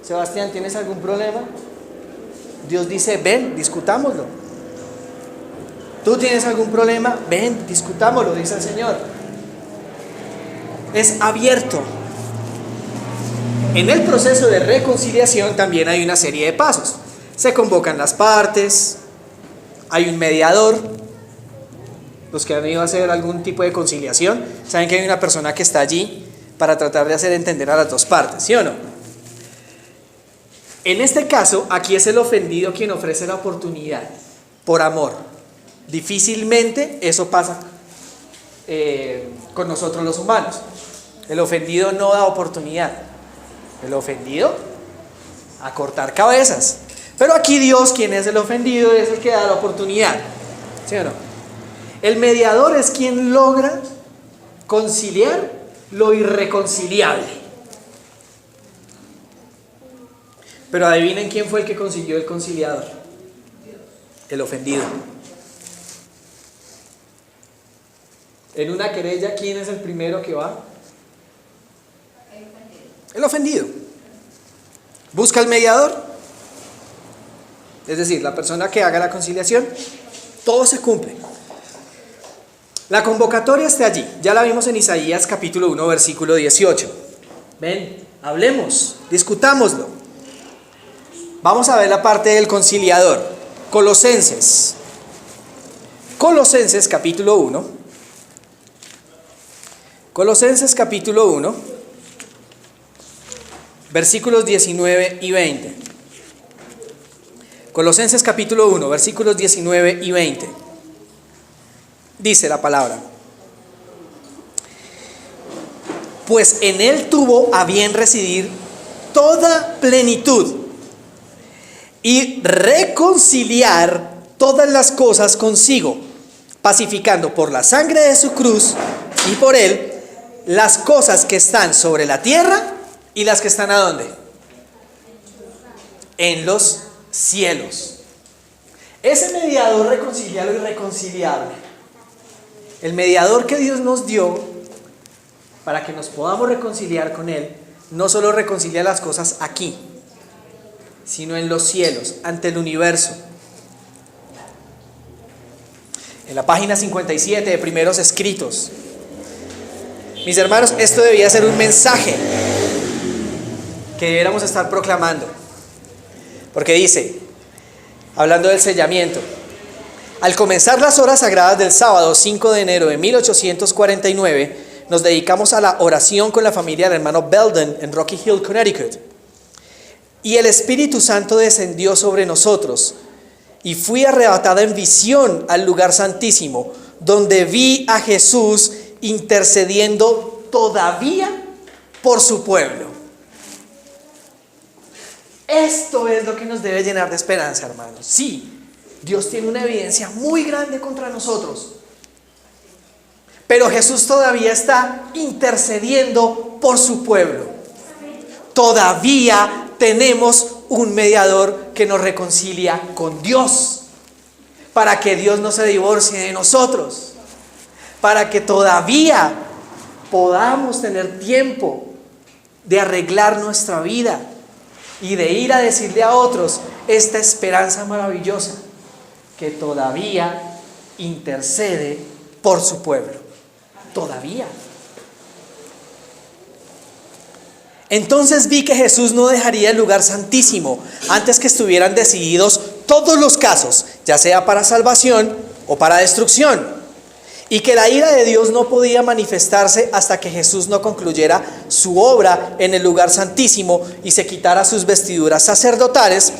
Sebastián, ¿tienes algún problema? Dios dice: ven, discutámoslo. ¿Tú tienes algún problema? Ven, discutámoslo, dice el Señor. Es abierto. En el proceso de reconciliación también hay una serie de pasos. Se convocan las partes, hay un mediador. Los que han ido a hacer algún tipo de conciliación saben que hay una persona que está allí para tratar de hacer entender a las dos partes, ¿sí o no? En este caso, aquí es el ofendido quien ofrece la oportunidad por amor. Difícilmente eso pasa con nosotros los humanos. El ofendido no da oportunidad. El ofendido a cortar cabezas. Pero aquí Dios, quien es el ofendido, es el que da la oportunidad, ¿sí o no? El mediador es quien logra conciliar lo irreconciliable. Pero adivinen quién fue el que consiguió el conciliador. El ofendido. En una querella, ¿quién es el primero que va? El ofendido. Busca el mediador. Es decir, la persona que haga la conciliación. Todo se cumple. La convocatoria está allí. Ya la vimos en Isaías capítulo 1, versículo 18. Ven, hablemos, discutámoslo. Vamos a ver la parte del conciliador. Colosenses. Colosenses capítulo 1. Colosenses capítulo 1, versículos 19 y 20. Colosenses capítulo 1, versículos 19 y 20. Dice la palabra: pues en él tuvo a bien residir toda plenitud y reconciliar todas las cosas consigo, pacificando por la sangre de su cruz y por él las cosas que están sobre la tierra y las que están ¿a dónde? En los cielos. Ese mediador reconcilia lo irreconciliable. El mediador que Dios nos dio para que nos podamos reconciliar con Él, no solo reconcilia las cosas aquí, sino en los cielos, ante el universo. En la página 57 de Primeros Escritos. Mis hermanos, esto debía ser un mensaje que debiéramos estar proclamando. Porque dice, hablando del sellamiento: al comenzar las horas sagradas del sábado 5 de enero de 1849, nos dedicamos a la oración con la familia del hermano Belden en Rocky Hill, Connecticut. Y el Espíritu Santo descendió sobre nosotros y fui arrebatada en visión al lugar santísimo, donde vi a Jesús intercediendo todavía por su pueblo. Esto es lo que nos debe llenar de esperanza, hermanos. Sí, Dios tiene una evidencia muy grande contra nosotros, pero Jesús todavía está intercediendo por su pueblo. Todavía tenemos un mediador que nos reconcilia con Dios, para que Dios no se divorcie de nosotros, para que todavía podamos tener tiempo de arreglar nuestra vida y de ir a decirle a otros esta esperanza maravillosa que todavía intercede por su pueblo. Todavía. Entonces vi que Jesús no dejaría el lugar santísimo antes que estuvieran decididos todos los casos, ya sea para salvación o para destrucción, y que la ira de Dios no podía manifestarse hasta que Jesús no concluyera su obra en el lugar santísimo y se quitara sus vestiduras sacerdotales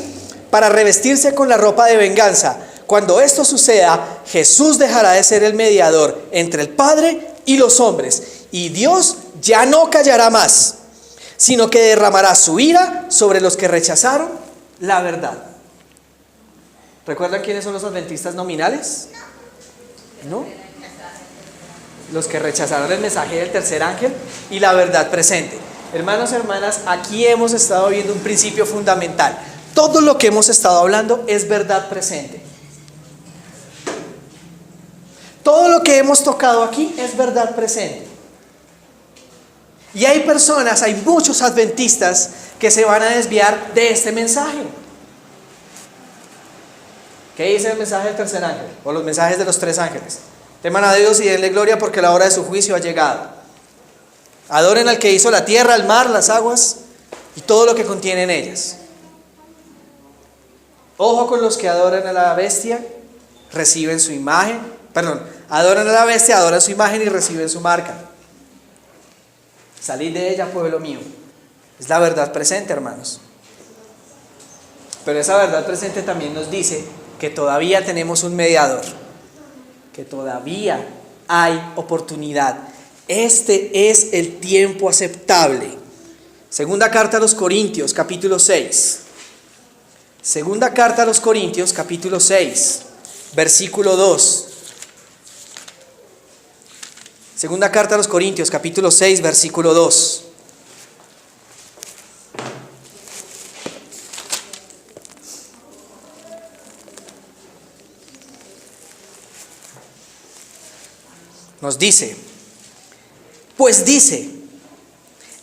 para revestirse con la ropa de venganza. Cuando esto suceda, Jesús dejará de ser el mediador entre el Padre y los hombres, y Dios ya no callará más, sino que derramará su ira sobre los que rechazaron la verdad. ¿Recuerdan quiénes son los adventistas nominales? ¿No? Los que rechazaron el mensaje del tercer ángel y la verdad presente. Hermanos y hermanas, aquí hemos estado viendo un principio fundamental. Todo lo que hemos estado hablando es verdad presente. Todo lo que hemos tocado aquí es verdad presente. Y hay personas, hay muchos adventistas que se van a desviar de este mensaje. ¿Qué dice el mensaje del tercer ángel? O los mensajes de los tres ángeles. Teman a Dios y denle gloria porque la hora de su juicio ha llegado. Adoren al que hizo la tierra, el mar, las aguas y todo lo que contiene en ellas. Ojo con los que adoran a la bestia, reciben su imagen. Adoran a la bestia, adoran su imagen y reciben su marca. Salid de ella, pueblo mío. Es la verdad presente, hermanos. Pero esa verdad presente también nos dice que todavía tenemos un mediador, que todavía hay oportunidad. Este es el tiempo aceptable. Segunda carta a los Corintios, capítulo 6. Segunda carta a los Corintios, capítulo 6, versículo 2. Segunda carta a los Corintios, capítulo 6, versículo 2. Nos dice, pues dice,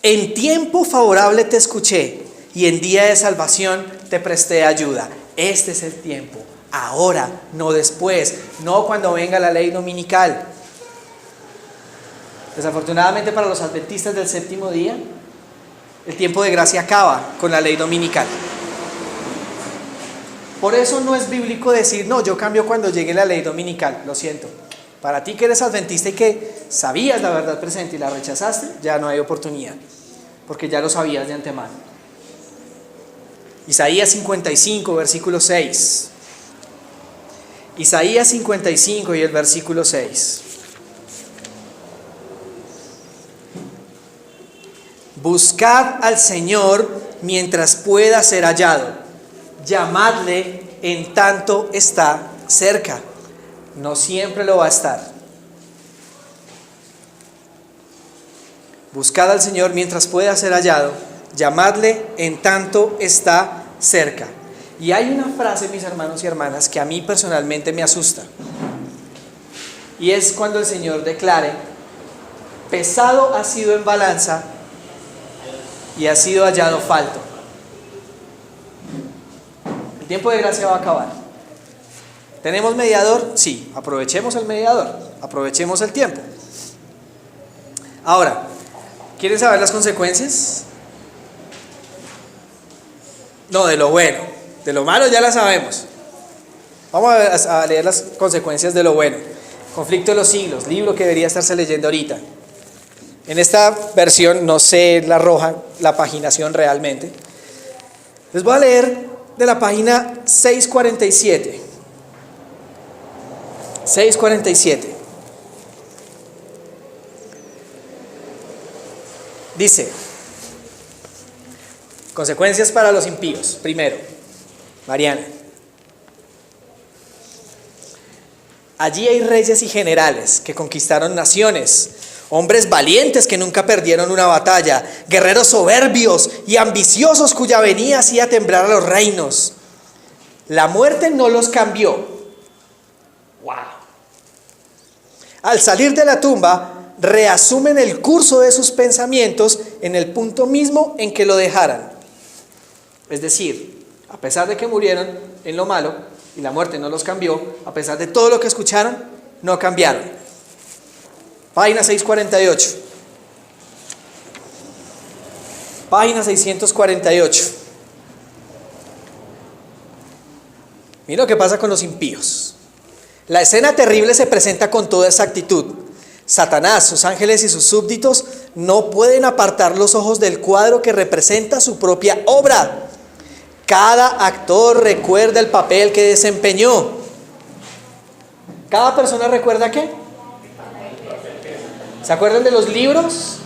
en tiempo favorable te escuché y en día de salvación te presté ayuda. Este es el tiempo, ahora, no después, no cuando venga la ley dominical. Desafortunadamente para los adventistas del séptimo día, el tiempo de gracia acaba con la ley dominical. Por eso no es bíblico decir, no, yo cambio cuando llegue la ley dominical, lo siento. Para ti que eres adventista y que sabías la verdad presente y la rechazaste, ya no hay oportunidad, porque ya lo sabías de antemano. Isaías 55, versículo 6. Isaías 55 y el versículo 6. Buscad al Señor mientras pueda ser hallado. Llamadle en tanto está cerca. No siempre lo va a estar. Buscad al Señor mientras pueda ser hallado. Llamadle en tanto está cerca. Y hay una frase, mis hermanos y hermanas, que a mí personalmente me asusta. Y es cuando el Señor declare, pesado ha sido en balanza y ha sido hallado falto. El tiempo de gracia va a acabar. ¿Tenemos mediador? Sí, aprovechemos el mediador, aprovechemos el tiempo. Ahora, ¿quieren saber las consecuencias? No, de lo bueno. De lo malo ya las sabemos. Vamos a leer las consecuencias de lo bueno. Conflicto de los siglos, libro que debería estarse leyendo ahorita. En esta versión, no sé la roja, la paginación realmente. Les voy a leer de la página 647. 647. Dice, consecuencias para los impíos. Primero, Mariana. Allí hay reyes y generales que conquistaron naciones, hombres valientes que nunca perdieron una batalla, guerreros soberbios y ambiciosos cuya venida hacía temblar a los reinos. La muerte no los cambió. ¡Wow! Al salir de la tumba, reasumen el curso de sus pensamientos en el punto mismo en que lo dejaran. Es decir, a pesar de que murieron en lo malo y la muerte no los cambió, a pesar de todo lo que escucharon, no cambiaron. Página 648. Página 648. Mira lo que pasa con los impíos. La escena terrible se presenta con toda exactitud. Satanás, sus ángeles y sus súbditos no pueden apartar los ojos del cuadro que representa su propia obra. Cada actor recuerda el papel que desempeñó. ¿Cada persona recuerda qué? ¿Se acuerdan de los libros?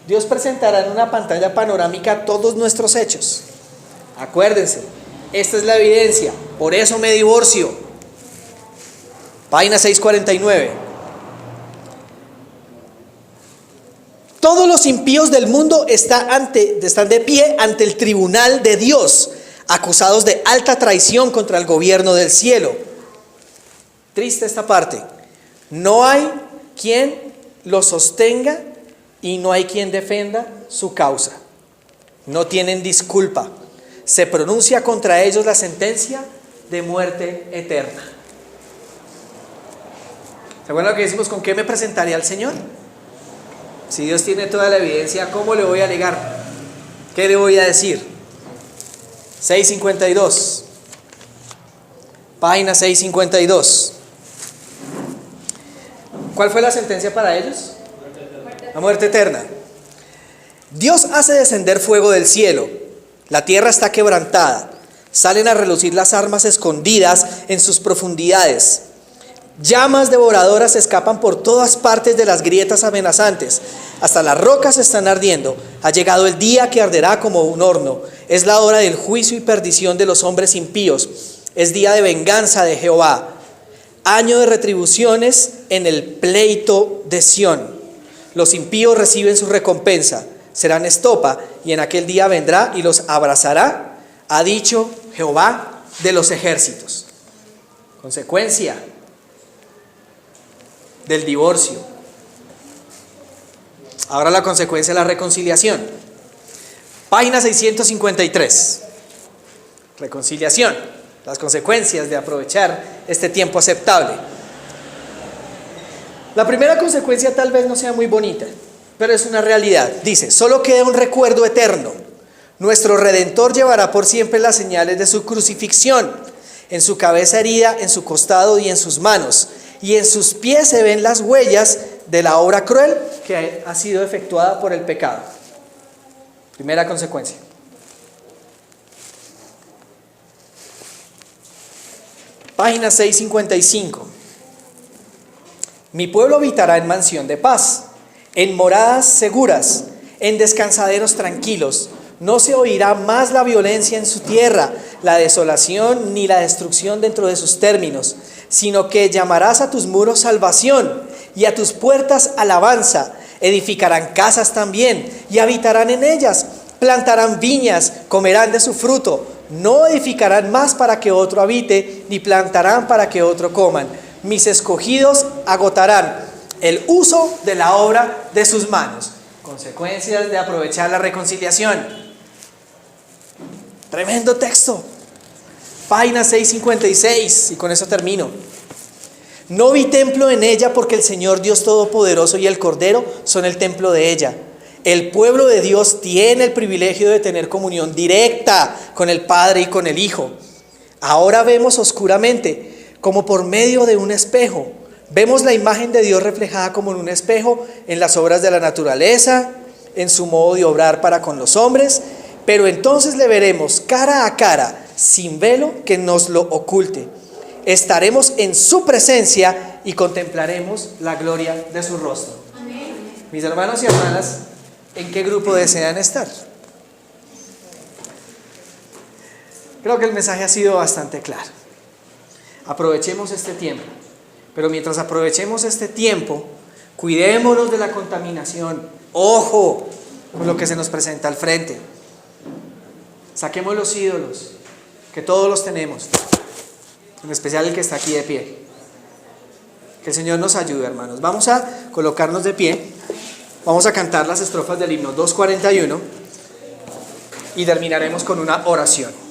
Dios presentará en una pantalla panorámica todos nuestros hechos. Acuérdense, esta es la evidencia. Por eso me divorcio. Página 649. Todos los impíos del mundo están de pie ante el tribunal de Dios, acusados de alta traición contra el gobierno del cielo. Triste esta parte. No hay quien los sostenga y no hay quien defenda su causa. No tienen disculpa. Se pronuncia contra ellos la sentencia de muerte eterna. ¿Se acuerdan lo que decimos? ¿Con qué me presentaré al Señor? Si Dios tiene toda la evidencia, ¿cómo le voy a alegar? ¿Qué le voy a decir? 652. Página 652. ¿Cuál fue la sentencia para ellos? La muerte eterna. Dios hace descender fuego del cielo. La tierra está quebrantada. Salen a relucir las armas escondidas en sus profundidades. Llamas devoradoras escapan por todas partes de las grietas amenazantes. Hasta las rocas están ardiendo. Ha llegado el día que arderá como un horno. Es la hora del juicio y perdición de los hombres impíos. Es día de venganza de Jehová. Año de retribuciones en el pleito de Sión. Los impíos reciben su recompensa. Serán estopa y en aquel día vendrá y los abrazará. Ha dicho Jehová de los ejércitos. Consecuencia del divorcio. Ahora la consecuencia de la reconciliación. Página 653. Reconciliación. Las consecuencias de aprovechar este tiempo aceptable. La primera consecuencia tal vez no sea muy bonita, pero es una realidad. Dice, solo queda un recuerdo eterno. Nuestro Redentor llevará por siempre las señales de su crucifixión. En su cabeza herida, en su costado y en sus manos. Y en sus pies se ven las huellas de la obra cruel que ha sido efectuada por el pecado. Primera consecuencia. Página 655. Mi pueblo habitará en mansión de paz, en moradas seguras, en descansaderos tranquilos. No se oirá más la violencia en su tierra, la desolación ni la destrucción dentro de sus términos, sino que llamarás a tus muros salvación y a tus puertas alabanza. Edificarán casas también y habitarán en ellas. Plantarán viñas, comerán de su fruto. No edificarán más para que otro habite, ni plantarán para que otro coman. Mis escogidos agotarán el uso de la obra de sus manos. Consecuencias de aprovechar la reconciliación. Tremendo texto. Página 656, y con eso termino. No vi templo en ella porque el Señor Dios Todopoderoso y el Cordero son el templo de ella. El pueblo de Dios tiene el privilegio de tener comunión directa con el Padre y con el Hijo. Ahora vemos oscuramente, como por medio de un espejo. Vemos la imagen de Dios reflejada como en un espejo en las obras de la naturaleza, en su modo de obrar para con los hombres, pero entonces le veremos cara a cara, sin velo que nos lo oculte. Estaremos en su presencia y contemplaremos la gloria de su rostro. Amén. Mis hermanos y hermanas, ¿en qué grupo desean estar? Creo que el mensaje ha sido bastante claro. Aprovechemos este tiempo, pero mientras aprovechemos este tiempo, cuidémonos de la contaminación. Ojo con lo que se nos presenta al frente. Saquemos los ídolos, que todos los tenemos, en especial el que está aquí de pie. Que el Señor nos ayude, hermanos. Vamos a colocarnos de pie. Vamos a cantar las estrofas del himno 241 y terminaremos con una oración.